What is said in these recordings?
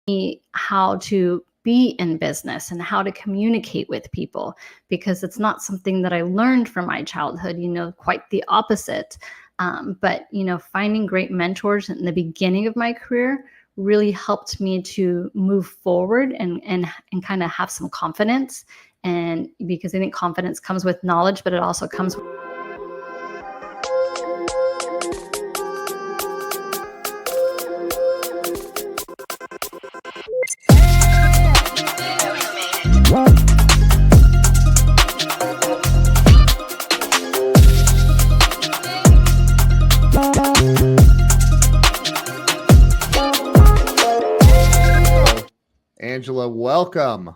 me how to be in business and how to communicate with people, because it's not something that I learned from my childhood, quite the opposite. But finding great mentors in the beginning of my career really helped me to move forward and kind of have some confidence. And because I think confidence comes with knowledge, but it also comes with Angela, welcome.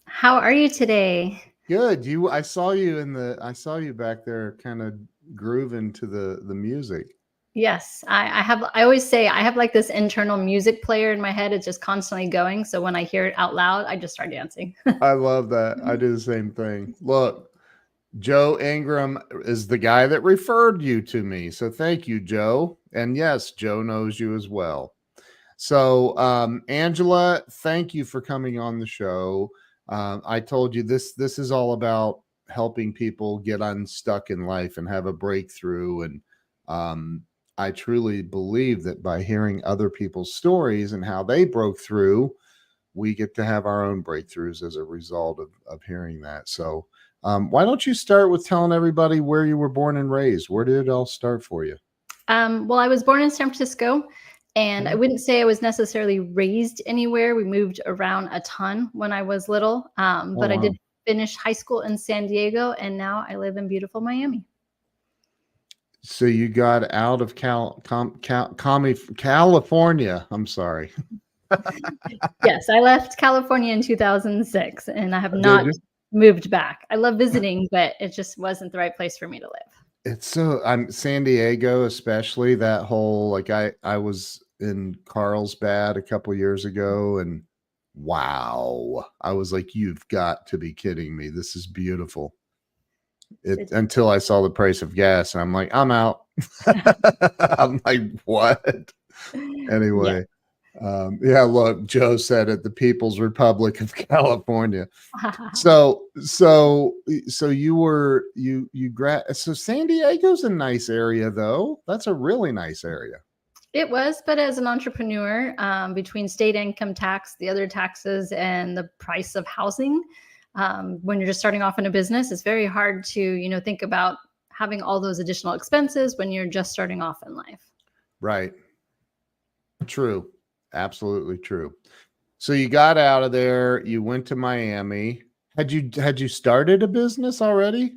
How are you today? Good. I saw you back there kind of grooving to the music. Yes, I always say I have like this internal music player in my head. It's just constantly going. So when I hear it out loud, I just start dancing. I love that. I do the same thing. Look, Joe Ingram is the guy that referred you to me. So thank you, Joe. And yes, Joe knows you as well. So, Angela, thank you for coming on the show. I told you this is all about helping people get unstuck in life and have a breakthrough. And I truly believe that by hearing other people's stories and how they broke through, we get to have our own breakthroughs as a result of hearing that. So, why don't you start with telling everybody where you were born and raised? Where did it all start for you? Well, I was born in San Francisco, and I wouldn't say I was necessarily raised anywhere. We moved around a ton when I was little, but I did finish high school in San Diego, and now I live in beautiful Miami. So you got out of California. I'm sorry. Yes, I left California in 2006, and I have not moved back. I love visiting, but it just wasn't the right place for me to live. It's so I'm San Diego, especially that whole I was in Carlsbad a couple years ago, and wow, I was like, you've got to be kidding me. This is beautiful. Until I saw the price of gas, and I'm like, I'm out. I'm like, what? Anyway. Yeah, look, Joe said it, the People's Republic of California. So San Diego's a nice area, though. That's a really nice area. It was, but as an entrepreneur, between state income tax, the other taxes, and the price of housing, when you're just starting off in a business, it's very hard to, think about having all those additional expenses when you're just starting off in life. Right. True. Absolutely true. So you got out of there, you went to Miami. Had you started a business already?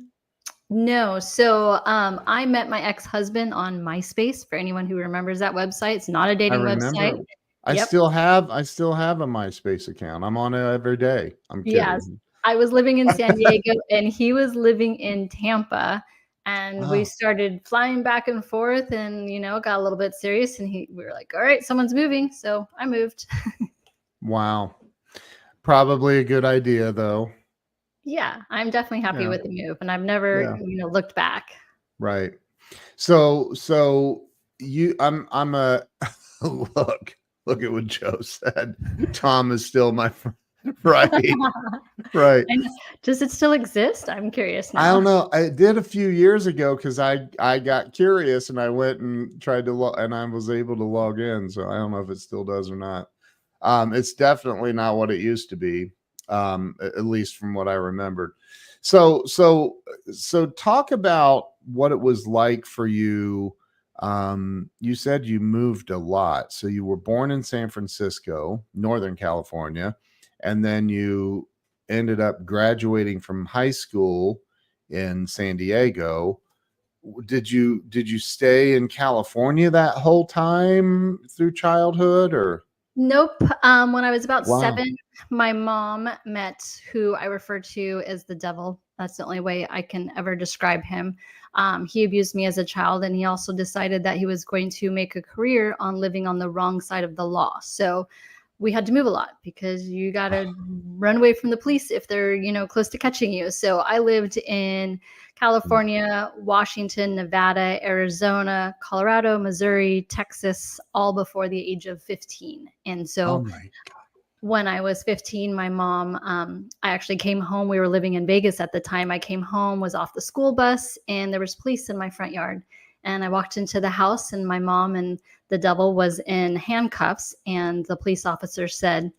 No. So I met my ex-husband on MySpace. For anyone who remembers that website, it's not a dating website. I still have a MySpace account. I'm on it every day. I'm kidding. Yes. I was living in San Diego and he was living in Tampa. And we started flying back and forth and, got a little bit serious. And we were like, all right, someone's moving. So I moved. Wow. Probably a good idea, though. Yeah, I'm definitely happy with the move. And I've never, looked back. Right. So I'm a look at what Joe said. Tom is still my friend. Right. Right. And does it still exist? I'm curious now. I don't know. I did a few years ago because I got curious and I went and tried to and I was able to log in. So I don't know if it still does or not. It's definitely not what it used to be, at least from what I remembered. So talk about what it was like for you. You said you moved a lot. So you were born in San Francisco, Northern California. And then you ended up graduating from high school in San Diego. Did you stay in California that whole time through childhood or? Nope. When I was about 7, my mom met who I refer to as the devil. That's the only way I can ever describe him. He abused me as a child, and he also decided that he was going to make a career on living on the wrong side of the law. So we had to move a lot because you got to run away from the police if they're, close to catching you. So I lived in California, Washington, Nevada, Arizona, Colorado, Missouri, Texas, all before the age of 15. And so when I was 15, my mom, I actually came home. We were living in Vegas at the time. I came home, was off the school bus, and there was police in my front yard. And I walked into the house, and my mom and the devil was in handcuffs. And the police officer said,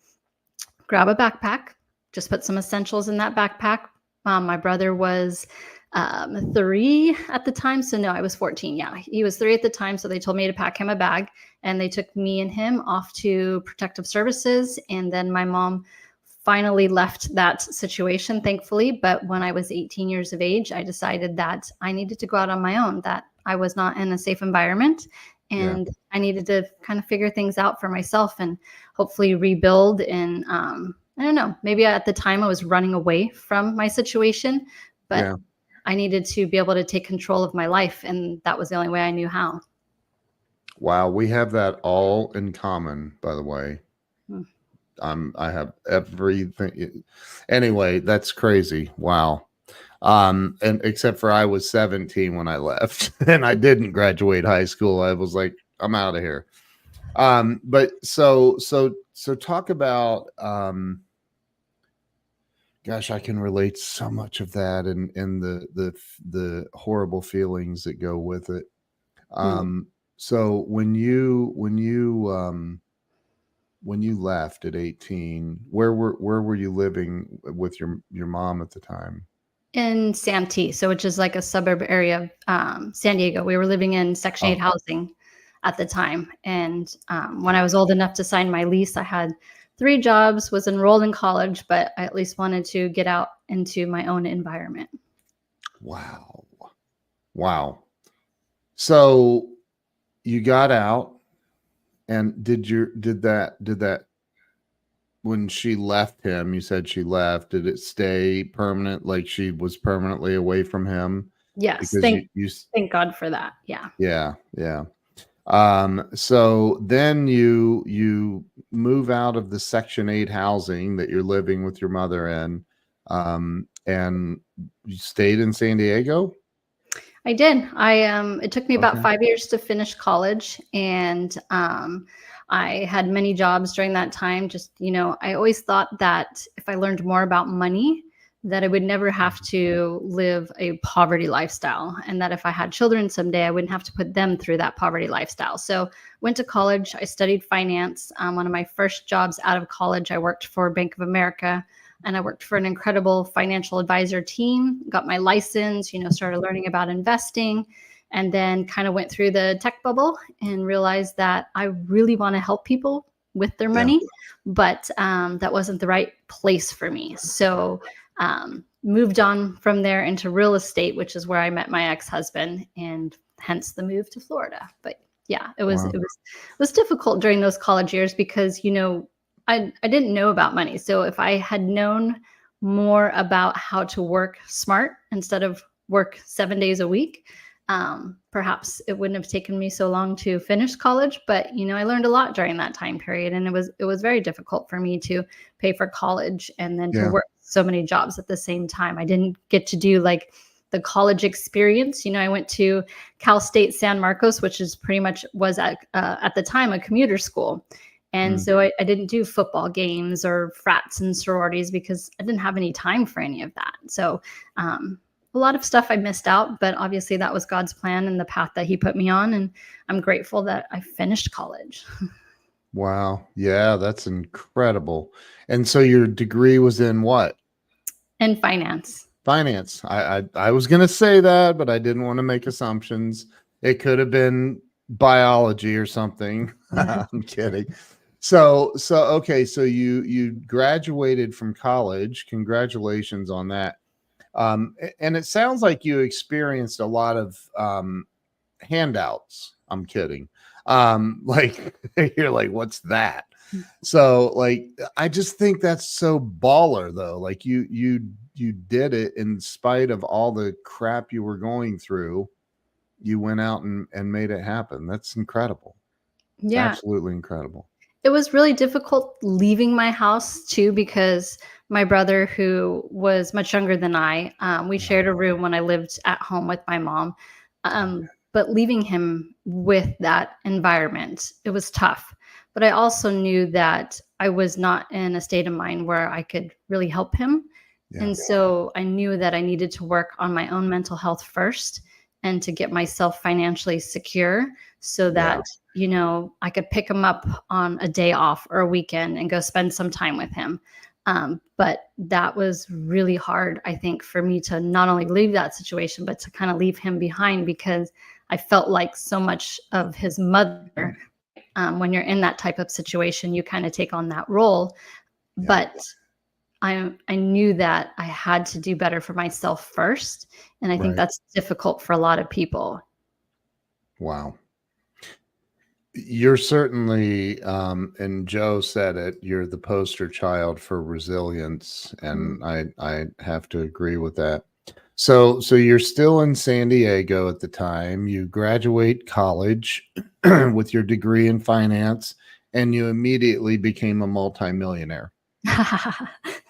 grab a backpack, just put some essentials in that backpack. My brother was 3 at the time. So no, I was 14. Yeah, he was 3 at the time. So they told me to pack him a bag, and they took me and him off to protective services. And then my mom finally left that situation, thankfully. But when I was 18 years of age, I decided that I needed to go out on my own, that I was not in a safe environment. Yeah. And I needed to kind of figure things out for myself and hopefully rebuild. And I don't know, maybe at the time I was running away from my situation, but Yeah. I needed to be able to take control of my life. And that was the only way I knew how. Wow. We have that all in common, by the way. Hmm. I have everything. Anyway, that's crazy. Wow. And except for I was 17 when I left and I didn't graduate high school. I was like, I'm out of here. But so talk about, gosh, I can relate so much of that and the horrible feelings that go with it. Hmm. So when you left at 18, where were you living with your mom at the time? In Santee, so which is like a suburb area of San Diego. We were living in Section 8 Oh, housing at the time. And when I was old enough to sign my lease, I had 3 jobs, was enrolled in college, but I at least wanted to get out into my own environment. wow. Wow. So you got out, and did that when she left him, you said she left, did it stay permanent, like she was permanently away from him? Yes, Because you thank God for that. Yeah. yeah, yeah. So then you move out of the Section 8 housing that you're living with your mother in, and you stayed in San Diego? I did. It took me about Okay. 5 years to finish college, and I had many jobs during that time. Just, I always thought that if I learned more about money, that I would never have to live a poverty lifestyle, and that if I had children someday, I wouldn't have to put them through that poverty lifestyle. So, went to college. I studied finance. One of my first jobs out of college, I worked for Bank of America, and I worked for an incredible financial advisor team, got my license, started learning about investing, and then kind of went through the tech bubble and realized that I really want to help people with their Yeah. money, but that wasn't the right place for me. So moved on from there into real estate, which is where I met my ex-husband, and hence the move to Florida. But yeah, Wow. it was difficult during those college years because I didn't know about money. So if I had known more about how to work smart instead of work 7 days a week, perhaps it wouldn't have taken me so long to finish college. But I learned a lot during that time period, and it was very difficult for me to pay for college and then to Yeah. work so many jobs at the same time. I didn't get to do like the college experience. I went to Cal State San Marcos, which is pretty much was at the time a commuter school. And Mm. so I didn't do football games or frats and sororities because I didn't have any time for any of that. So a lot of stuff I missed out, but obviously that was God's plan and the path that He put me on. And I'm grateful that I finished college. Wow. Yeah, that's incredible. And so your degree was in what? In finance. Finance. I was gonna say that, but I didn't want to make assumptions. It could have been biology or something. I'm kidding. So okay, so you graduated from college. Congratulations on that. And it sounds like you experienced a lot of handouts. I'm kidding. Like you're like, what's that? So like I just think that's so baller though. Like you did it in spite of all the crap you were going through. You went out and made it happen. That's incredible. It's Yeah. absolutely incredible. It was really difficult leaving my house too because my brother, who was much younger than I, we shared a room when I lived at home with my mom. But leaving him with that environment, it was tough. but I also knew that I was not in a state of mind where I could really help him. Yeah. And so I knew that I needed to work on my own mental health first and to get myself financially secure so Yeah. that, I could pick him up on a day off or a weekend and go spend some time with him. But that was really hard, I think, for me to not only leave that situation, but to kind of leave him behind because I felt like so much of his mother. When you're in that type of situation, you kind of take on that role. Yeah. But I knew that I had to do better for myself first, and I think Right. that's difficult for a lot of people. Wow. You're certainly, and Joe said it, you're the poster child for resilience, Mhm. and I have to agree with that. So you're still in San Diego at the time. You graduate college with your degree in finance, and you immediately became a multimillionaire.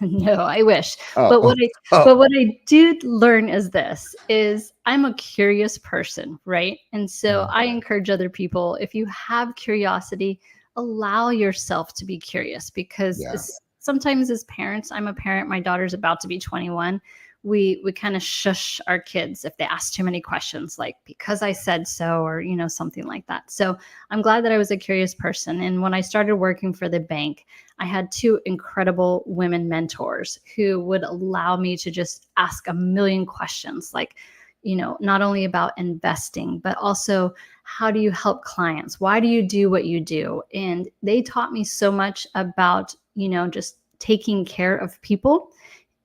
No, I wish. Oh, But oh, what I oh, but what I did learn is this, is I'm a curious person, right? And so yeah, I encourage other people, if you have curiosity, allow yourself to be curious because yeah, sometimes as parents, I'm a parent, my daughter's about to be 21. We kind of shush our kids if they ask too many questions, like because I said so, or something like that. So I'm glad that I was a curious person. And when I started working for the bank, I had two incredible women mentors who would allow me to just ask a million questions, like, not only about investing, but also how do you help clients? Why do you do what you do? And they taught me so much about, just taking care of people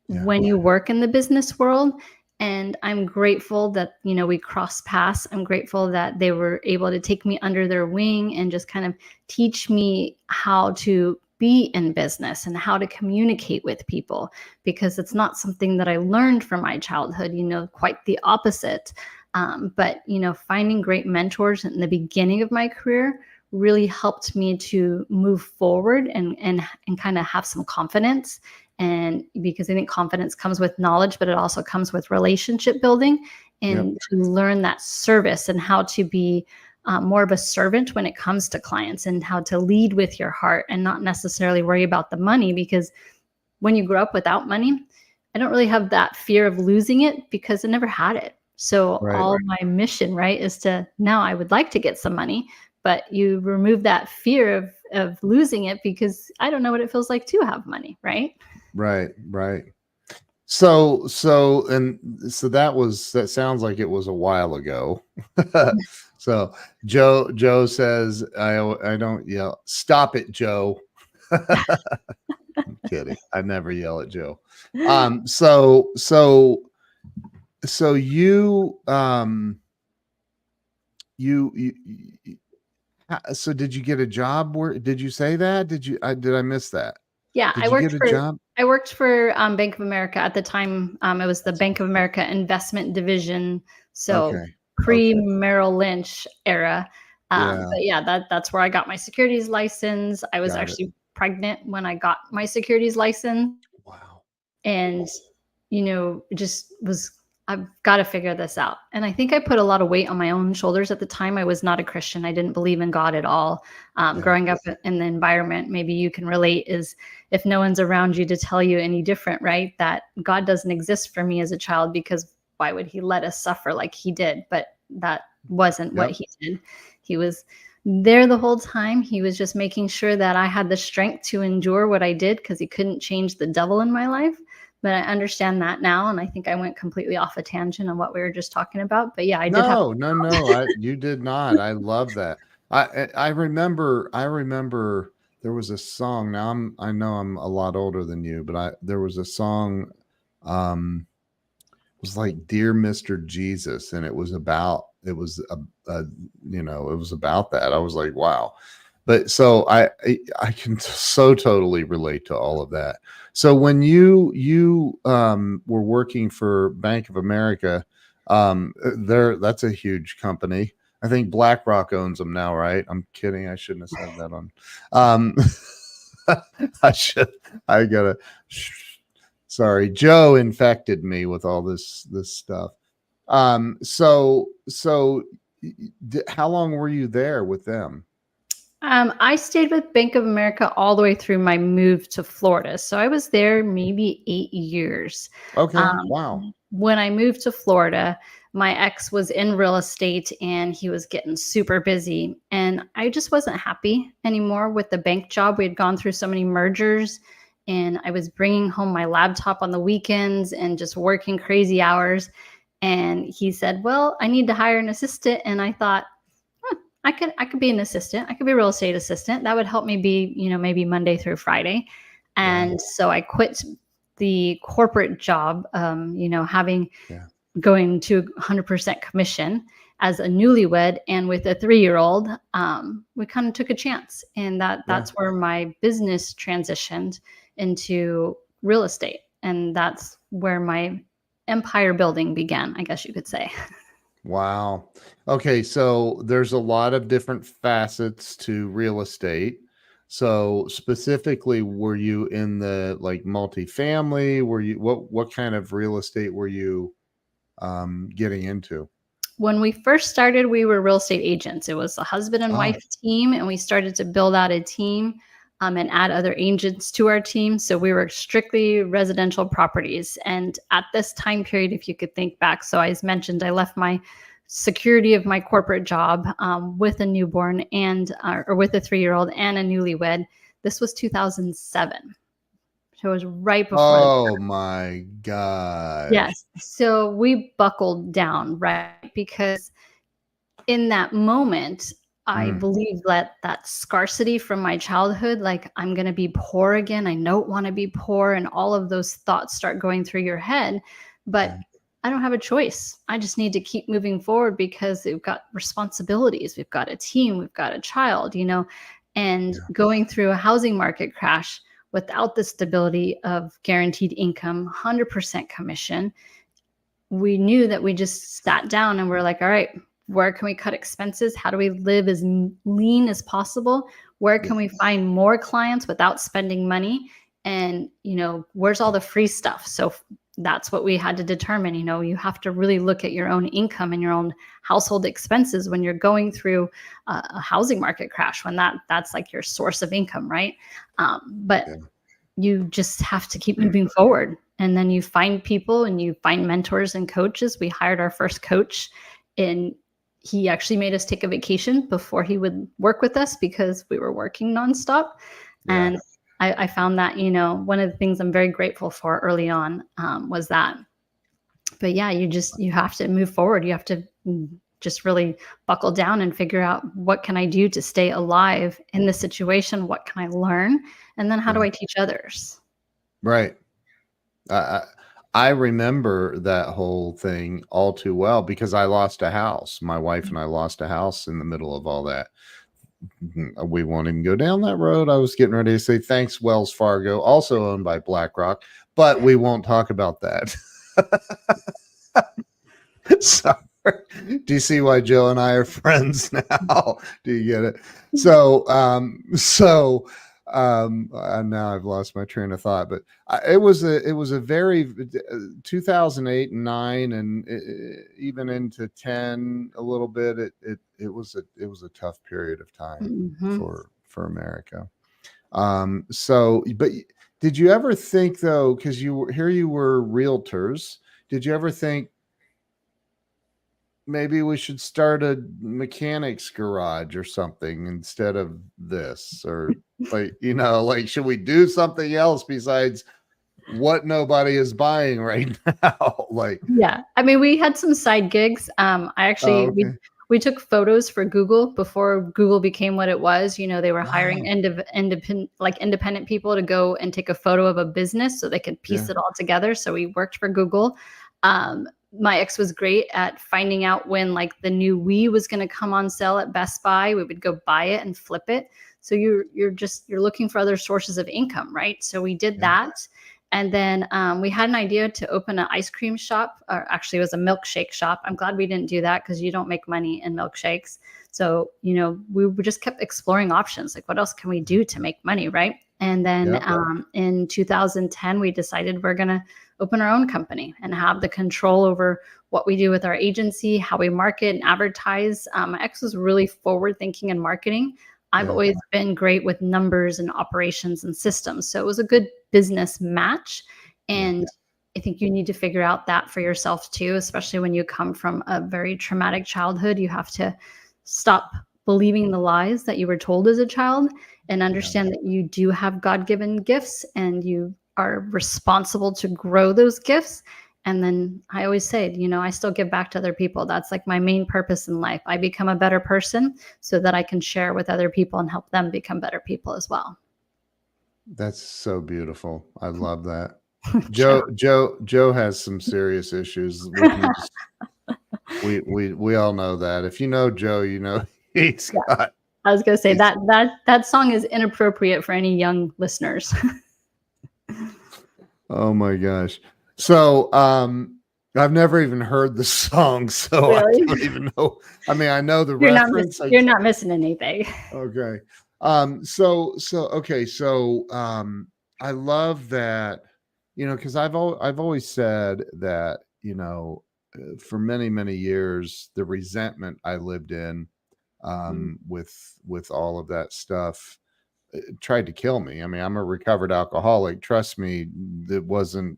yeah, when you work in the business world. And I'm grateful that, we crossed paths. I'm grateful that they were able to take me under their wing and just kind of teach me how to be in business and how to communicate with people, because it's not something that I learned from my childhood, quite the opposite. But, finding great mentors in the beginning of my career really helped me to move forward and kind of have some confidence. And because I think confidence comes with knowledge, but it also comes with relationship building yep, and to learn that service and how to be more of a servant when it comes to clients and how to lead with your heart and not necessarily worry about the money. Because when you grow up without money, I don't really have that fear of losing it because I never had it. So right, all my mission, right, is to now I would like to get some money, but you remove that fear of losing it because I don't know what it feels like to have money, right? right, right. So that sounds like it was a while ago. So Joe says I don't yell. Stop it, Joe. I'm kidding. I never yell at Joe. Um so so so you so did you get a job where did you say that? Did I miss that? Yeah, Did you get a job? I worked for Bank of America at the time. It was the Bank of America Investment Division, so Okay. pre Okay. Merrill Lynch era. Yeah, But yeah, that's where I got my securities license. I was got it. actually pregnant when I got my securities license, Wow. and it just was, I've got to figure this out. And I think I put a lot of weight on my own shoulders at the time. I was not a Christian. I didn't believe in God at all. Yeah. Growing up in the environment, maybe you can relate, is if no one's around you to tell you any different, right? That God doesn't exist for me as a child, because why would he let us suffer like he did? But that wasn't what Yep. he did. He was there the whole time. He was just making sure that I had the strength to endure what I did, because he couldn't change the devil in my life. But I understand that now, and I think I went completely off a tangent on what we were just talking about. But yeah, I did have. No, no, no. You did not. I love that. I remember there was a song. Now I know I'm a lot older than you, but there was a song it was like Dear Mr. Jesus, and it was it was about that. I was like, wow. But so I can so totally relate to all of that. So when you were working for Bank of America, that's a huge company. I think BlackRock owns them now, right? I'm kidding. I shouldn't have said that on. Um, I should. I gotta. Sorry, Joe infected me with all this stuff. So how long were you there with them? I stayed with Bank of America all the way through my move to Florida. So I was there maybe 8 years. Okay. Wow. When I moved to Florida, my ex was in real estate and he was getting super busy. And I just wasn't happy anymore with the bank job. We had gone through so many mergers and I was bringing home my laptop on the weekends and just working crazy hours. And he said, "Well, I need to hire an assistant." And I thought, I could be an assistant. I could be a real estate assistant. That would help me be, maybe Monday through Friday. Yeah. And so I quit the corporate job, having Yeah. going to 100% commission as a newlywed and with a 3-year-old. We kind of took a chance, and Yeah. that's where my business transitioned into real estate, and that's where my empire building began, I guess you could say. Wow. Okay, so there's a lot of different facets to real estate. So specifically, were you in the like multifamily? Were you what kind of real estate were you getting into? When we first started, we were real estate agents. It was a husband and Oh, wife team, and we started to build out a team, and add other agents to our team. So we were strictly residential properties. And at this time period, if you could think back, so as mentioned, I left my security of my corporate job, with a newborn and or with a 3-year-old and a newlywed. This was 2007. So it was right before. oh my gosh. Yes. So we buckled down, right? Because in that moment, I Mm, believe that that scarcity from my childhood, like, I'm going to be poor again. I don't want to be poor. And all of those thoughts start going through your head. But yeah, I don't have a choice. I just need to keep moving forward because we've got responsibilities. We've got a team. We've got a child, and yeah, going through a housing market crash without the stability of guaranteed income, 100% commission. We knew that we just sat down and we're like, all right, where can we cut expenses? How do we live as lean as possible? Where yeah, can we find more clients without spending money? And, where's all the free stuff? So that's what we had to determine. You have to really look at your own income and your own household expenses when you're going through a housing market crash, when that's like your source of income, right? But yeah, you just have to keep moving forward. And then you find people and you find mentors and coaches. We hired our first coach, and he actually made us take a vacation before he would work with us because we were working nonstop. yeah, And I found that, one of the things I'm very grateful for early on, was that. But yeah, you have to move forward. You have to just really buckle down and figure out, what can I do to stay alive in this situation? What can I learn? And then how do yeah. I teach others? Right. I, I I remember that whole thing all too well because I lost a house. My wife and I lost a house in the middle of all that. We won't even go down that road. I was getting ready to say thanks, Wells Fargo, also owned by BlackRock, but we won't talk about that. Sorry. Do you see why Joe and I are friends now? Do you get it? Now I've lost my train of thought, but it was a very 2008 and 9 and even into 10 a little bit. It was a tough period of time Mhm. for America. But did you ever think though, because you were realtors, did you ever think maybe we should start a mechanics garage or something instead of this? Or like should we do something else besides what nobody is buying right now? Like, Yeah. I mean, we had some side gigs. I oh, actually we okay. we took photos for Google before Google became what it was. They were hiring Wow. independent people to go and take a photo of a business so they could piece Yeah. it all together. So we worked for Google. Um, my ex was great at finding out when like the new Wii was going to come on sale at Best Buy. We would go buy it and flip it. So you're looking for other sources of income, right? So we did Yeah. that. And then we had an idea to open an ice cream shop, or actually, it was a milkshake shop. I'm glad we didn't do that because you don't make money in milkshakes. So, we just kept exploring options. Like, what else can we do to make money, right? And then Yeah. in 2010, we decided we're going to open our own company and have the control over what we do with our agency, how we market and advertise. My ex was really forward thinking in marketing. I've Yeah. always been great with numbers and operations and systems. So it was a good business match. Yeah. And I think you need to figure out that for yourself too, especially when you come from a very traumatic childhood. You have to stop believing the lies that you were told as a child and Yeah. understand that you do have God given gifts and you are responsible to grow those gifts. And then I always say, I still give back to other people. That's like my main purpose in life. I become a better person so that I can share with other people and help them become better people as well. That's so beautiful. I love that. Sure. Joe has some serious issues. We can just we all know that. If you know Joe, you know he's Yeah. got I was gonna say he's that song is inappropriate for any young listeners. oh my gosh. So, I've never even heard the song, so I Really? don't even know. I mean, I know the reference. You're not missing anything. Okay. Okay, so I love that, because I've always said that, for many, many years, the resentment I lived in Mm, with all of that stuff tried to kill me. I mean, I'm a recovered alcoholic. Trust me, it wasn't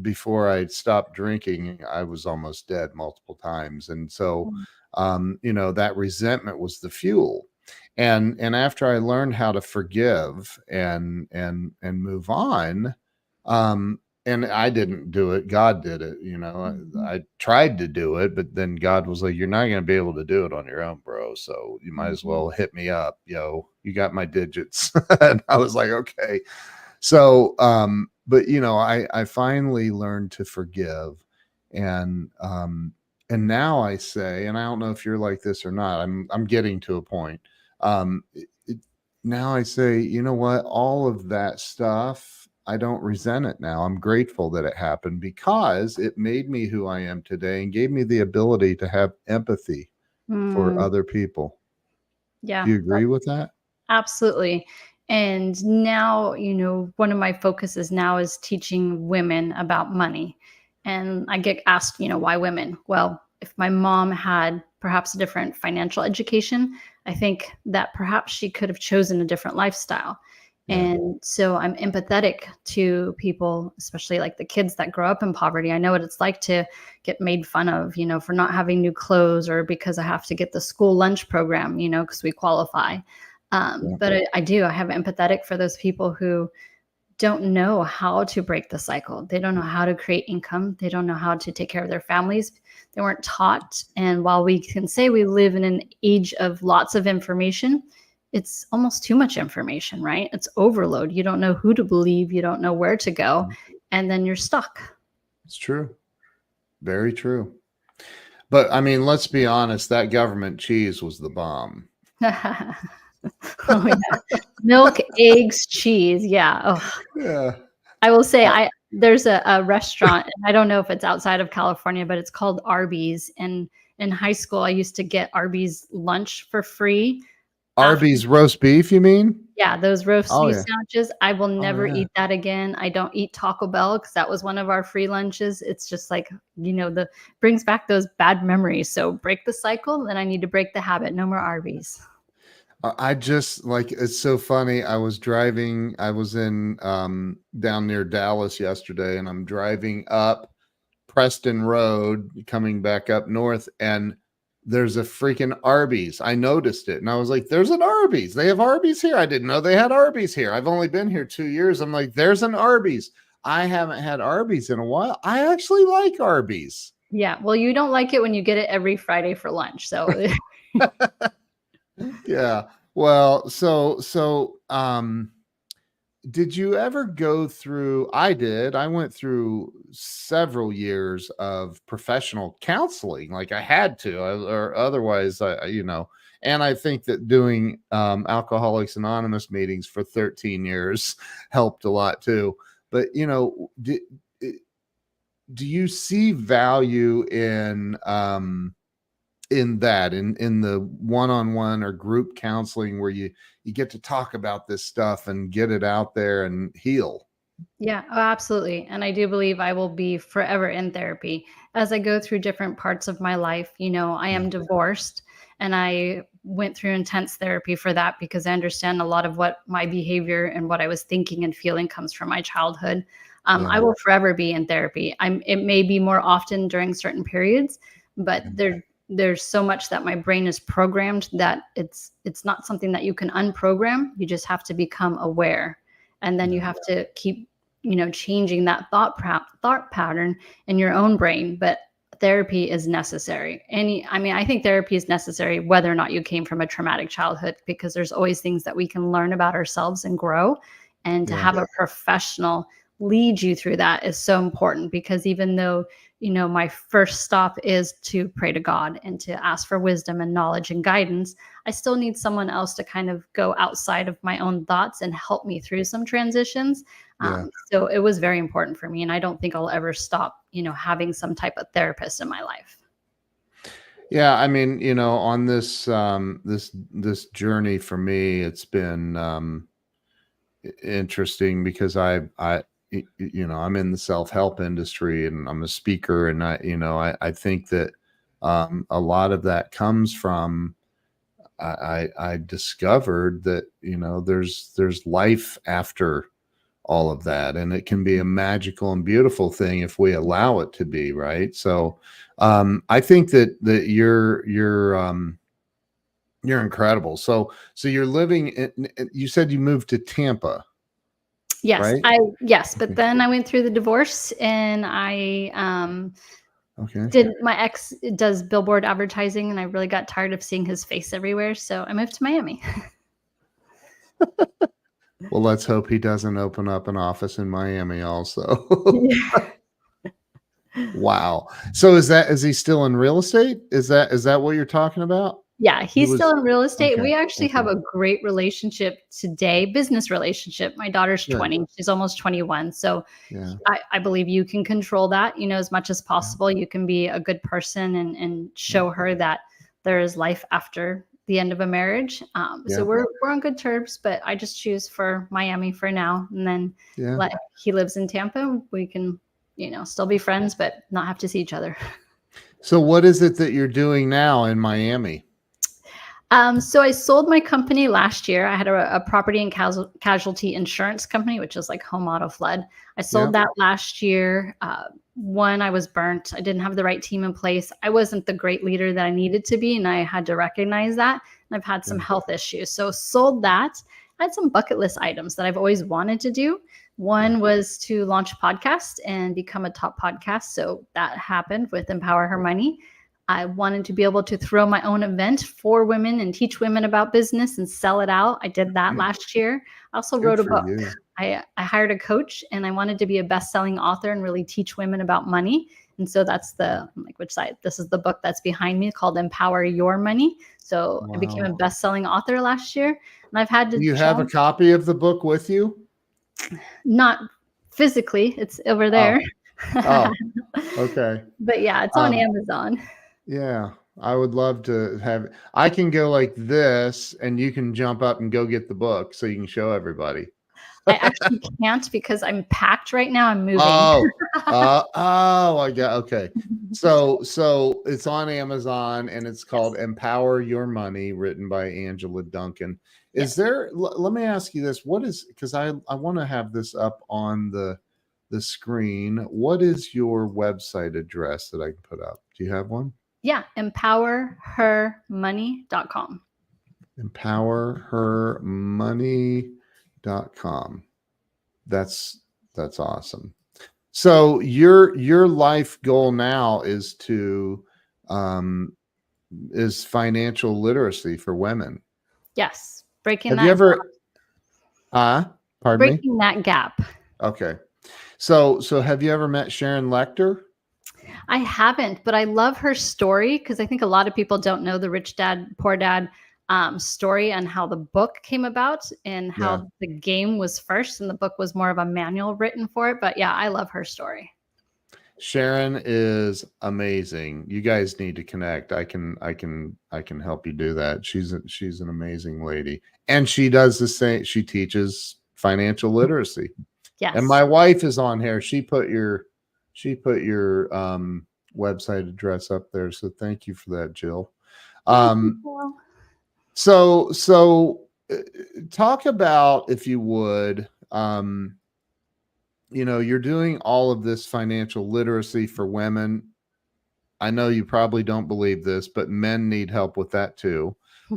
before I stopped drinking, I was almost dead multiple times. And so, mm, that resentment was the fuel. And after I learned how to forgive and move on, and I didn't do it, God did it. mhm, I tried to do it, but then God was like, "You're not going to be able to do it on your own, bro. So you might as mhm, well hit me up, yo. You got my digits." And I was like, "Okay." So, but I finally learned to forgive, and now I say, and I don't know if you're like this or not. I'm getting to a point. Now I say, you know what? All of that stuff, I don't resent it now. I'm grateful that it happened because it made me who I am today and gave me the ability to have empathy for mm. other people. Yeah, Do you agree with that? absolutely. And now, one of my focuses now is teaching women about money. And I get asked, why women? Well, if my mom had perhaps a different financial education, I think that perhaps she could have chosen a different lifestyle. Yeah. And so I'm empathetic to people, especially like the kids that grow up in poverty. I know what it's like to get made fun of, for not having new clothes or because I have to get the school lunch program, because we qualify. Yeah. But I do. I have empathetic for those people who don't know how to break the cycle. They don't know how to create income. They don't know how to take care of their families. They weren't taught. And while we can say we live in an age of lots of information, it's almost too much information, right? It's overload. You don't know who to believe. You don't know where to go. And then you're stuck. It's true. Very true. But I mean, let's be honest, that government cheese was the bomb. Oh, yeah. Milk, eggs, cheese. Yeah. Oh, Yeah. I will say Uh, there's a restaurant, and I don't know if it's outside of California, but it's called Arby's. And in high school, I used to get Arby's lunch for free after. Arby's roast beef, you mean? Yeah, those roast Oh beef yeah. sandwiches. I will Oh never yeah. eat that again. I don't eat Taco Bell because that was one of our free lunches. It's just like, the brings back those bad memories. So break the cycle, then I need to break the habit. No more Arby's. I just like it's so funny. I was in down near Dallas yesterday and I'm driving up Preston Road coming back up north and there's a freaking Arby's. I noticed it and I was like, there's an Arby's. They have Arby's here. I didn't know they had Arby's here. I've only been here 2 years. I'm like, there's an Arby's. I haven't had Arby's in a while. I actually like Arby's. Yeah. Well, you don't like it when you get it every Friday for lunch. So Yeah. Well, did you ever go through I did. I went through several years of professional counseling, like I had to, or otherwise, and I think that doing Alcoholics Anonymous meetings for 13 years helped a lot too. But, do you see value in that in the one-on-one or group counseling where you get to talk about this stuff and get it out there and heal? yeah, oh, absolutely. And I do believe I will be forever in therapy as I go through different parts of my life. I Yeah. am divorced. And I went through intense therapy for that because I understand a lot of what my behavior and what I was thinking and feeling comes from my childhood. I will forever be in therapy. It may be more often during certain periods, but there's so much that my brain is programmed that it's not something that you can unprogram. You just have to become aware, and then you have to keep changing that thought pattern in your own brain. But therapy is necessary. I think therapy is necessary whether or not you came from a traumatic childhood, because there's always things that we can learn about ourselves and grow. And to have a professional lead you through that is so important, because even though my first stop is to pray to God and to ask for wisdom and knowledge and guidance, I still need someone else to kind of go outside of my own thoughts and help me through some transitions. So it was very important for me, and I don't think I'll ever stop having some type of therapist in my life. Yeah, I mean, on this this journey for me, it's been interesting because I'm in the self-help industry, and I'm a speaker, and I think that a lot of that comes from I discovered that there's life after all of that, and it can be a magical and beautiful thing if we allow it to be, right? So I think that you're incredible. So you're living you said you moved to Tampa, Yes, right? but then I went through the divorce, and I Okay. my ex does billboard advertising, and I really got tired of seeing his face everywhere, so I moved to Miami. Well, let's hope he doesn't open up an office in Miami also. Wow. So is he still in real estate? Is that what you're talking about? Yeah, He he's still was in real estate. okay. We actually have Okay. a great relationship today, business relationship. My daughter's Good. 20, she's almost 21. So Yeah. I believe you can control that, as much as possible. You can be a good person and show her that there is life after the end of a marriage. So we're on good terms, but I just choose for Miami for now. And then he lives in Tampa. We can, still be friends, but not have to see each other. So what is it that you're doing now in Miami? So I sold my company last year. I had a property and casualty insurance company, which is like home auto flood. I sold that last year. One, I was burnt. I didn't have the right team in place. I wasn't the great leader that I needed to be, and I had to recognize that. And I've had some health issues. So sold that. I had some bucket list items that I've always wanted to do. One was to launch a podcast and become a top podcast. So that happened with Empower Her Money. I wanted to be able to throw my own event for women and teach women about business and sell it out. I did that last year. I also wrote a book. I hired a coach, and I wanted to be a best-selling author and really teach women about money. And so that's which side? This is the book that's behind me, called Empower Your Money. So I became a best-selling author last year, and I've had to. Do you have a copy of the book with you? Not physically, it's over there. Oh, okay. But yeah, it's on Amazon. Yeah, I would love to have. I can go like this, and you can jump up and go get the book so you can show everybody. I actually can't because I'm packed right now. I'm moving. I got okay. So it's on Amazon, and it's called Empower Your Money, written by Angela Duncan. Is there? Let me ask you this: what is? Because I want to have this up on the screen. What is your website address that I can put up? Do you have one? Yeah, empowerhermoney.com. Empowerhermoney.com. That's awesome. So your life goal now is to is financial literacy for women. Yes, breaking Have that. You ever? Pardon breaking me? that gap. Okay. So have you ever met Sharon Lechter? I haven't, but I love her story, because I think a lot of people don't know the Rich Dad, Poor Dad story, and how the book came about, and how the game was first, and the book was more of a manual written for it. But yeah, I love her story. Sharon is amazing. You guys need to connect. I can help you do that. She's an amazing lady, and she does the same. She teaches financial literacy. Yes. And my wife is on here. She put your website address up there. So thank you for that, Jill. Thank you, Um, Joe. so talk about, if you would, you're doing all of this financial literacy for women. I know you probably don't believe this, but men need help with that too.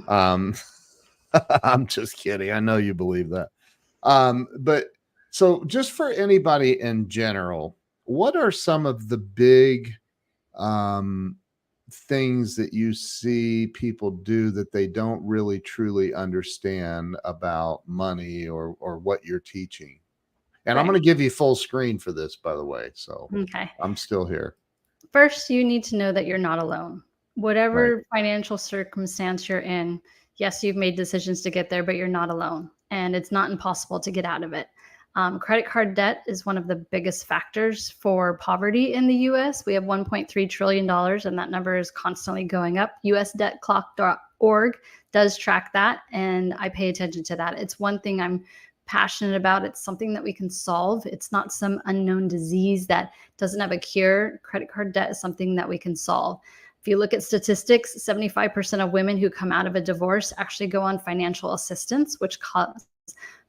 Um, I'm just kidding. I know you believe that. But so just for anybody in general, what are some of the big um, things that you see people do that they don't really truly understand about money or what you're teaching? And I'm Right. going to give you full screen for this, by the way. So Okay. I'm still here. First, you need to know that you're not alone. Right. Whatever financial circumstance you're in, yes, you've made decisions to get there, but you're not alone. And it's not impossible to get out of it. Credit card debt is one of the biggest factors for poverty in the US. We have $1.3 trillion, and that number is constantly going up. USDebtClock.org does track that, and I pay attention to that. It's one thing I'm passionate about. It's something that we can solve. It's not some unknown disease that doesn't have a cure. Credit card debt is something that we can solve. If you look at statistics, 75% of women who come out of a divorce actually go on financial assistance, which costs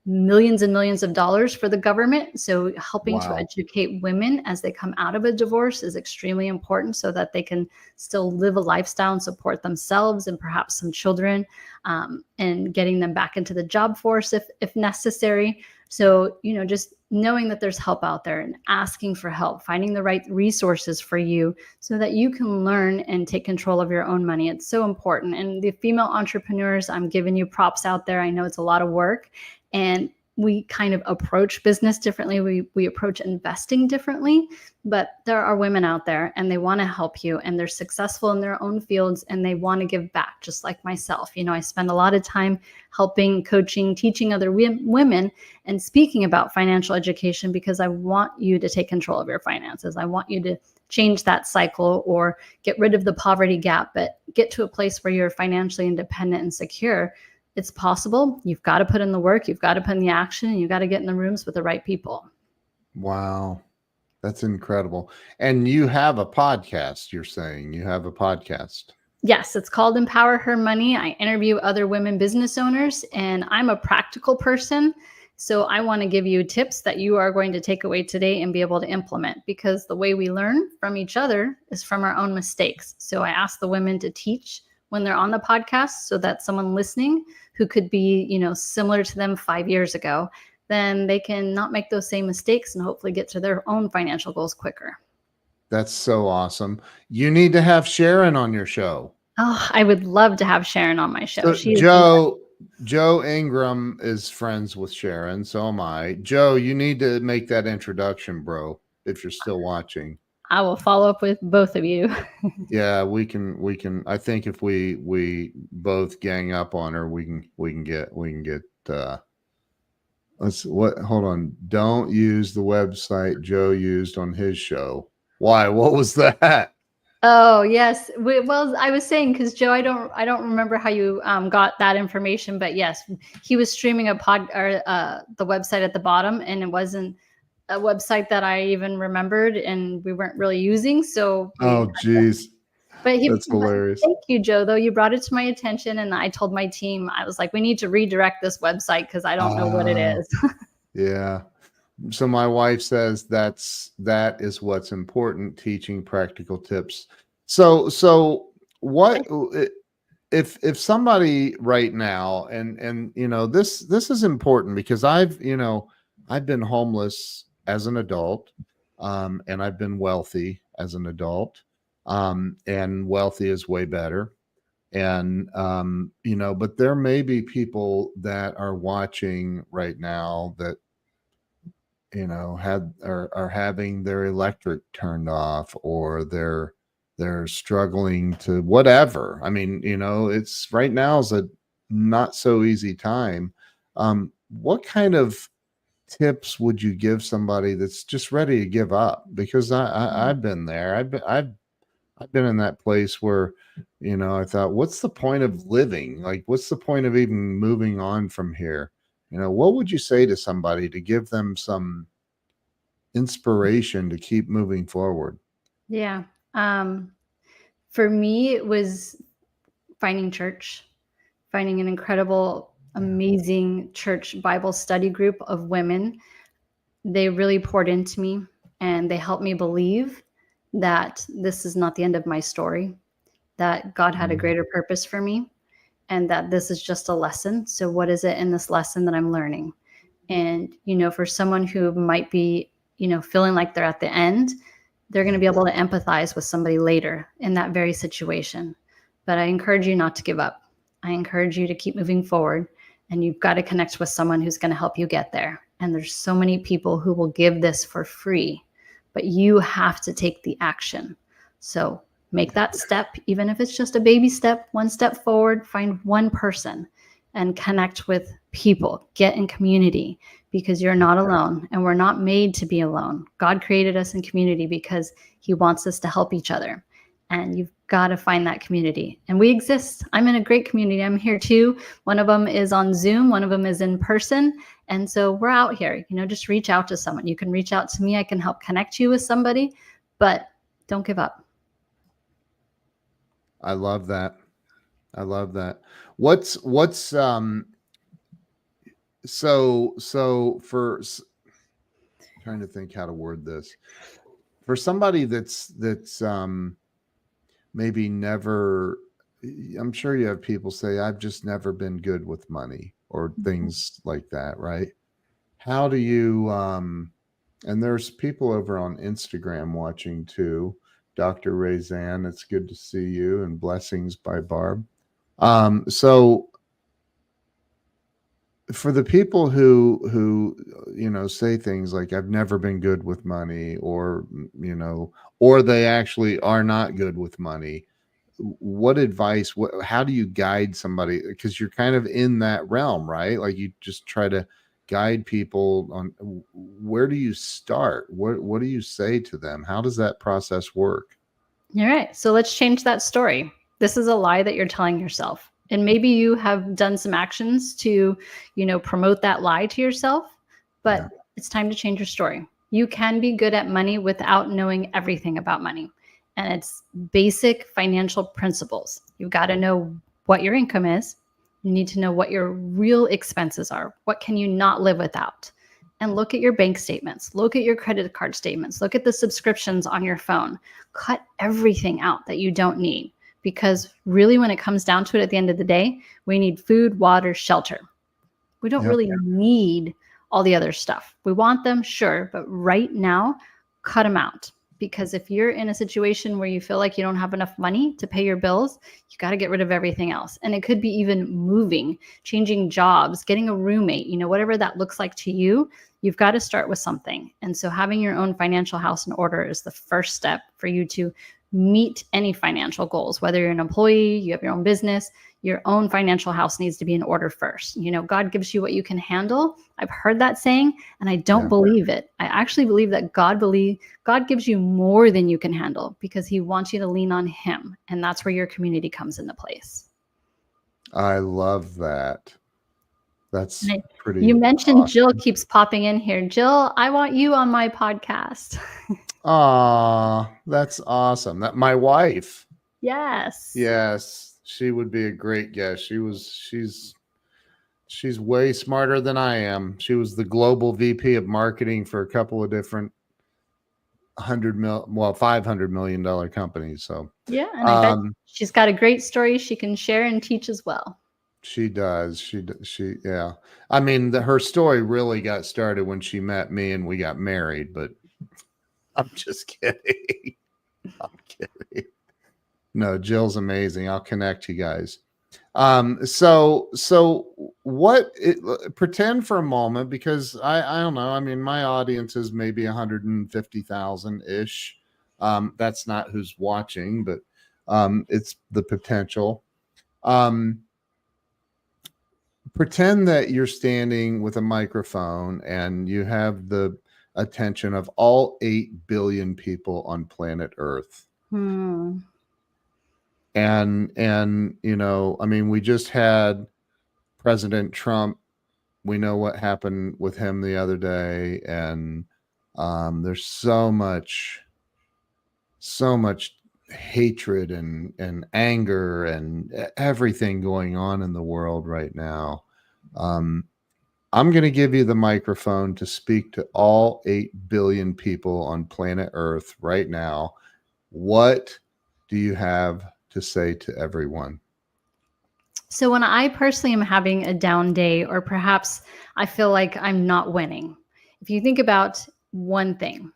millions and millions of dollars for the government. So helping to Wow. educate women as they come out of a divorce is extremely important so that they can still live a lifestyle and support themselves and perhaps some children, and getting them back into the job force if necessary. So, just knowing that there's help out there and asking for help, finding the right resources for you so that you can learn and take control of your own money. It's so important. And the female entrepreneurs, I'm giving you props out there. I know it's a lot of work, and we kind of approach business differently. We approach investing differently, but there are women out there and they want to help you and they're successful in their own fields and they want to give back, just like myself. I spend a lot of time helping, coaching, teaching other women and speaking about financial education because I want you to take control of your finances. I want you to change that cycle or get rid of the poverty gap, but get to a place where you're financially independent and secure. It's possible. You've got to put in the work. You've got to put in the action, and you've got to get in the rooms with the right people. Wow. That's incredible. And you have a podcast, you're saying you have a podcast. Yes, it's called Empower Her Money. I interview other women business owners, and I'm a practical person. So I want to give you tips that you are going to take away today and be able to implement, because the way we learn from each other is from our own mistakes. So I ask the women to teach when they're on the podcast so that someone listening who could be, similar to them 5 years ago, then they can not make those same mistakes and hopefully get to their own financial goals quicker. That's so awesome. You need to have Sharon on your show. Oh, I would love to have Sharon on my show. So She is Joe Ingram is friends with Sharon. So am I. Joe, you need to make that introduction, bro, if you're still watching. I will follow up with both of you. Yeah, we can. I think if we both gang up on her, we can get hold on. Don't use the website Joe used on his show. Why? What was that? Oh, yes. Well, I was saying, because Joe, I don't remember how you got that information, but yes, he was streaming a pod or the website at the bottom, and it wasn't a website that I even remembered, and we weren't really using. So Oh, geez. but That's hilarious. thank you, Joe, though. You brought it to my attention, and I told my team, I was like, we need to redirect this website because I don't know what it is. Yeah. So my wife says that is what's important, teaching practical tips. So what if somebody right now, and this is important because I've been homeless as an adult, and I've been wealthy as an adult, and wealthy is way better. And but there may be people that are watching right now that had are having their electric turned off, or they're struggling to whatever. I mean, it's right now is a not so easy time. What kind of tips would you give somebody that's just ready to give up? Because I've been there. I've been in that place where I thought, what's the point of living? Like, what's the point of even moving on from here? What would you say to somebody to give them some inspiration to keep moving forward? Yeah. For me, it was finding church, finding an incredible, amazing church Bible study group of women. They really poured into me and they helped me believe that this is not the end of my story, that God had a greater purpose for me, and that this is just a lesson. So, what is it in this lesson that I'm learning? And, for someone who might be, feeling like they're at the end, they're going to be able to empathize with somebody later in that very situation. But I encourage you not to give up. I encourage you to keep moving forward, and you've got to connect with someone who's going to help you get there. And there's so many people who will give this for free, but you have to take the action. So make that step, even if it's just a baby step, one step forward, find one person and connect with people, get in community, because you're not alone and we're not made to be alone. God created us in community because he wants us to help each other. And you've got to find that community. And we exist. I'm in a great community. I'm here too. One of them is on Zoom. One of them is in person. And so we're out here, just reach out to someone. You can reach out to me. I can help connect you with somebody, but don't give up. I love that. I love that. What's so for trying to think how to word this. For somebody that's maybe never, I'm sure you have people say, I've just never been good with money or things like that, right? How do you and there's people over on Instagram watching too. Dr. Razan, it's good to see you, and blessings by Barb. So for the people who say things like I've never been good with money, or or they actually are not good with money, what advice, how do you guide somebody, because you're kind of in that realm, right? Like you just try to guide people on where do you start, what do you say to them, how does that process work? All right. So let's change that story. This is a lie that you're telling yourself. And maybe you have done some actions to, promote that lie to yourself, but it's time to change your story. You can be good at money without knowing everything about money. And it's basic financial principles. You've got to know what your income is. You need to know what your real expenses are. What can you not live without? And look at your bank statements. Look at your credit card statements. Look at the subscriptions on your phone. Cut everything out that you don't need. Because really, when it comes down to it, at the end of the day, we need food, water, shelter. We don't really need all the other stuff. We want them, sure, but right now, cut them out. Because if you're in a situation where you feel like you don't have enough money to pay your bills, you got to get rid of everything else. And it could be even moving, changing jobs, getting a roommate, whatever that looks like to you, you've got to start with something. And so having your own financial house in order is the first step for you to meet any financial goals. Whether you're an employee, you have your own business, your own financial house needs to be in order first. God gives you what you can handle. I've heard that saying, and I don't believe it. I actually believe that God gives you more than you can handle, because he wants you to lean on him. And that's where your community comes into place. I love that. That's pretty. You mentioned awesome. Jill keeps popping in here. Jill, I want you on my podcast. That's awesome. That my wife. Yes. Yes, she would be a great guest. She's way smarter than I am. She was the global VP of marketing for a couple of different $500 million companies. So yeah, and I bet she's got a great story she can share and teach as well. She does. She yeah. I mean, her story really got started when she met me and we got married, but I'm just kidding. I'm kidding. No, Jill's amazing. I'll connect you guys. So what pretend for a moment, because I don't know. I mean, my audience is maybe 150,000 ish. That's not who's watching, but it's the potential. Pretend that you're standing with a microphone and you have the attention of all 8 billion people on planet Earth. And I mean, we just had President Trump. We know what happened with him the other day, and there's so much hatred and anger and everything going on in the world right now. Um, I'm going to give you the microphone to speak to all 8 billion people on planet Earth right now. What do you have to say to everyone? So when I personally am having a down day, or perhaps I feel like I'm not winning, if you think about one thing,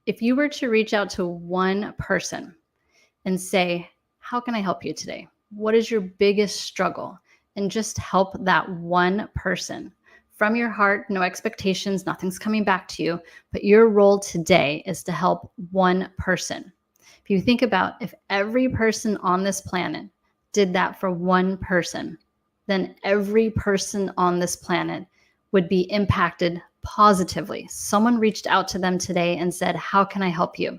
if you were to reach out to one person and say, how can I help you today? What is your biggest struggle? And just help that one person from your heart, no expectations, nothing's coming back to you. But your role today is to help one person. If you think about if every person on this planet did that for one person, then every person on this planet would be impacted positively. Someone reached out to them today and said, how can I help you?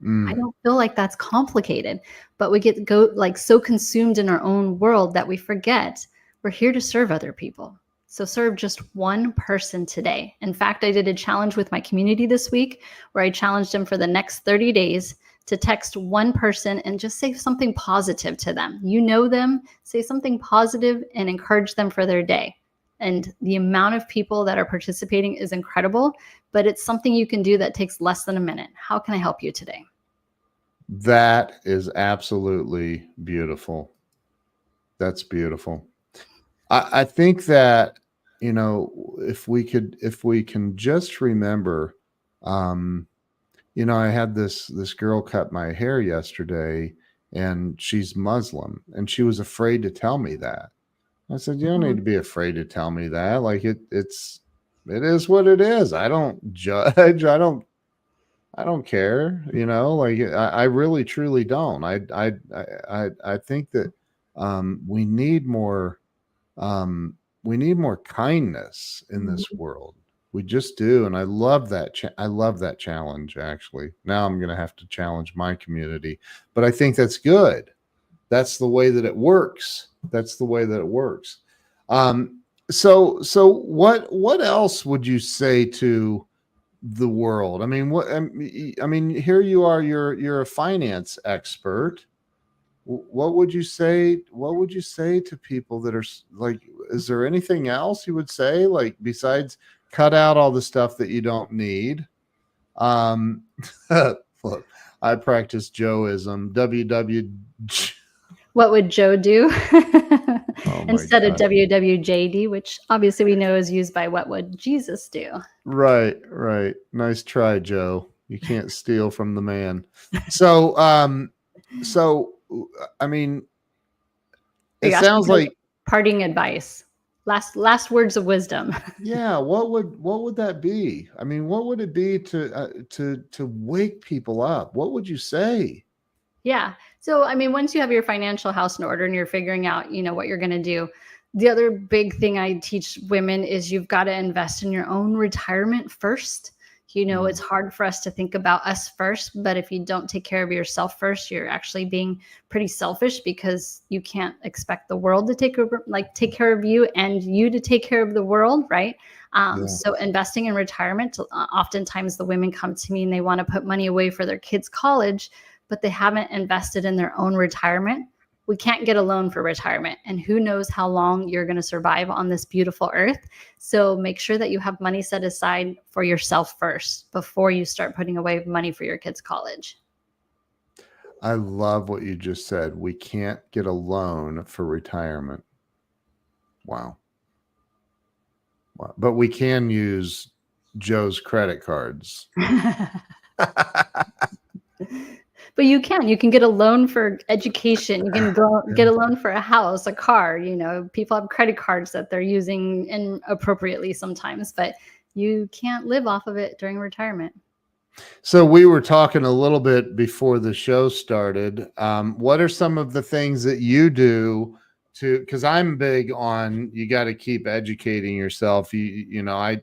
I Mm, don't feel like that's complicated, but we get go like so consumed in our own world that we forget we're here to serve other people. So serve just one person today. In fact, I did a challenge with my community this week where I challenged them for the next 30 days to text one person and just say something positive to them. You know them, say something positive and encourage them for their day. And the amount of people that are participating is incredible, but it's something you can do that takes less than a minute. How can I help you today? that is absolutely beautiful. That's beautiful. I think that, if we can just remember, um, I had this girl cut my hair yesterday, and she's Muslim, and she was afraid to tell me that. I said, you don't need Mhm. to be afraid to tell me that. Like it is what it is. I don't judge. I don't care. Like I really truly don't. I think that we need more we need more kindness in this Mhm. world. We just do, and I love that. I love that challenge. Actually, now I'm going to have to challenge my community, but I think that's good. That's the way that it works. That's the way that it works. Um, so what else would you say to the world? I mean, here you are. You're a finance expert. What would you say? What would you say to people that are like? Is there anything else you would say, like, besides cut out all the stuff that you don't need? Um, look, I practice Joeism. WW. What would Joe do Oh my instead of god. WWJD, which obviously we know is used by what would Jesus do? Right, right. Nice try, Joe. You can't steal from the man. So, so I mean, Are it you asking sounds for like, parting advice? Last words of wisdom. yeah. What would that be? I mean, what would it be to wake people up? What would you say? Yeah. So, I mean, once you have your financial house in order and you're figuring out, what you're going to do, the other big thing I teach women is you've got to invest in your own retirement first. Mm, It's hard for us to think about us first, but if you don't take care of yourself first, you're actually being pretty selfish because you can't expect the world to take care of you and you to take care of the world, right? yeah. So investing in retirement, oftentimes the women come to me and they want to put money away for their kids' college, but they haven't invested in their own retirement. We can't get a loan for retirement. And who knows how long you're going to survive on this beautiful earth. So make sure that you have money set aside for yourself first before you start putting away money for your kids' college. I love what you just said. We can't get a loan for retirement. Wow. Wow. But we can use Joe's credit cards. But you can get a loan for education. You can get a loan for a house, a car. People have credit cards that they're using inappropriately sometimes, but you can't live off of it during retirement. So we were talking a little bit before the show started. What are some of the things that you do because I'm big on, you got to keep educating yourself. I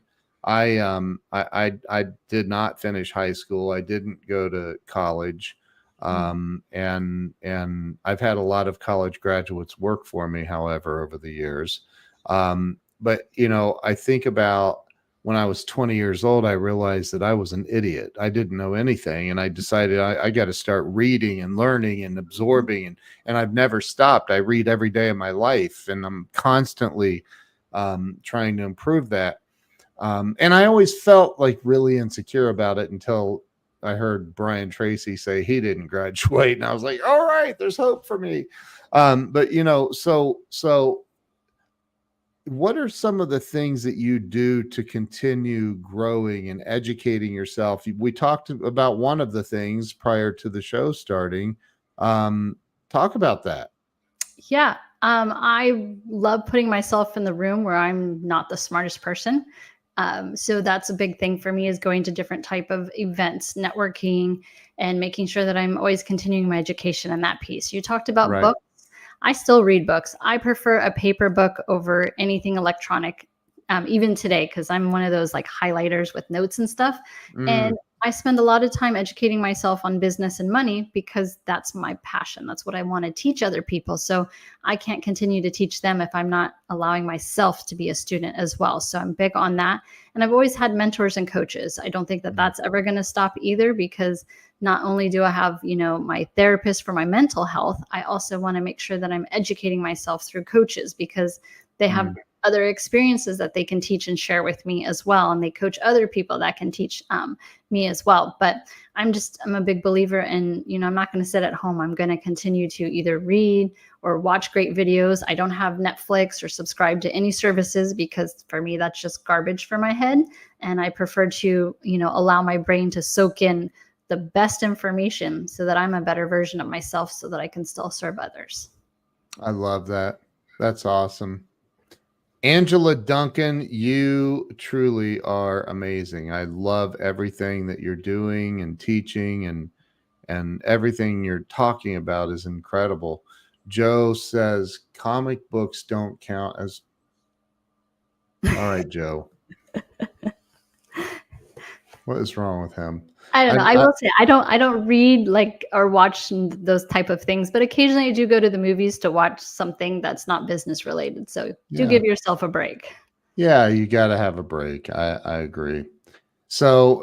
did not finish high school. I didn't go to college. And I've had a lot of college graduates work for me, however, over the years. But I think about when I was 20 years old, I realized that I was an idiot. I didn't know anything. And I decided I got to start reading and learning and absorbing. And I've never stopped. I read every day of my life, and I'm constantly trying to improve that. And I always felt like really insecure about it until I heard Brian Tracy say he didn't graduate. And I was like, all right, there's hope for me. But so what are some of the things that you do to continue growing and educating yourself? We talked about one of the things prior to the show starting. Talk about that. Yeah. I love putting myself in the room where I'm not the smartest person. So that's a big thing for me, is going to different type of events, networking, and making sure that I'm always continuing my education in that piece. You talked about Right. books. I still read books. I prefer a paper book over anything electronic, even today, because I'm one of those like highlighters with notes and stuff. Mm, And I spend a lot of time educating myself on business and money because that's my passion. That's what I want to teach other people. So I can't continue to teach them if I'm not allowing myself to be a student as well. So I'm big on that. And I've always had mentors and coaches. I don't think that mm, that's ever going to stop either, because not only do I have, my therapist for my mental health, I also want to make sure that I'm educating myself through coaches, because they have mm. other experiences that they can teach and share with me as well. And they coach other people that can teach me as well. But I'm a big believer in, I'm not going to sit at home. I'm going to continue to either read or watch great videos. I don't have Netflix or subscribe to any services, because for me, that's just garbage for my head. And I prefer to, allow my brain to soak in the best information so that I'm a better version of myself, so that I can still serve others. I love that. That's awesome. Angela Duncan, you truly are amazing. I love everything that you're doing and teaching, and everything you're talking about is incredible. Joe says comic books don't count as. All right, Joe. What is wrong with him? I don't I, know. I I will say I don't read like or watch those type of things, but occasionally I do go to the movies to watch something that's not business related. So do yeah. give yourself a break. Yeah, you got to have a break. I agree. So,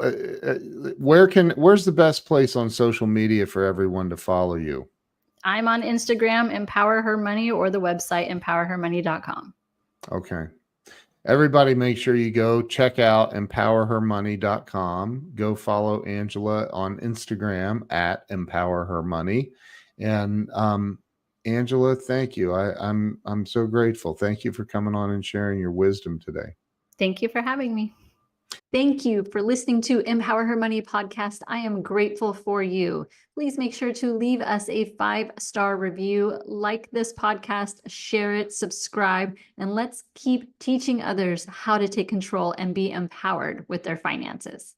where's the best place on social media for everyone to follow you? I'm on Instagram, Empower Her Money, or the website empowerhermoney.com. Okay. Everybody make sure you go check out empowerhermoney.com. Go follow Angela on Instagram at empowerhermoney. And Angela, thank you. I'm so grateful. Thank you for coming on and sharing your wisdom today. Thank you for having me. Thank you for listening to Empower Her Money podcast. I am grateful for you. Please make sure to leave us a 5-star review, like this podcast, share it, subscribe, and let's keep teaching others how to take control and be empowered with their finances.